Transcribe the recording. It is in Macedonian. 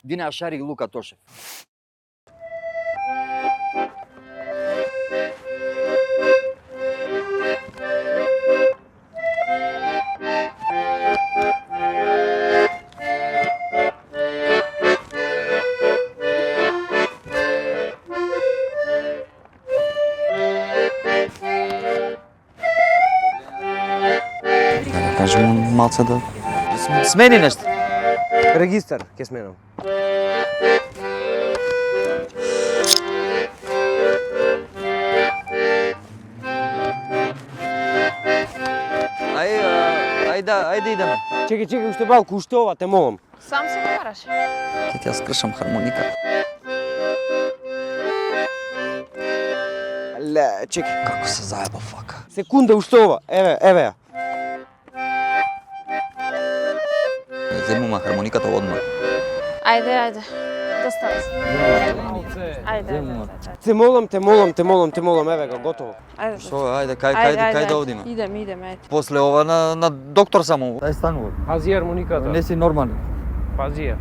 Дина Ашари и Лука Тошев. Кажемо малце да смени нешто. Регистар ќе сменам. Ајде идеме. Чекај, уште малку, уште ова, те молам. Сам се го караш. Ќе ти ја скршам хармоника. Ле, чекај. Како се заеба фака. Секунда, уште ова. Еве ја. Земума хармониката одма. Ајде. Достави се. Ајде. Те молам, еве го, готово. Ајде. Шо, ајде, кај да одиме? Идеме, ајде. После ова на доктор само. Дај станува. Пази хармониката. Не си нормален. Пази ја.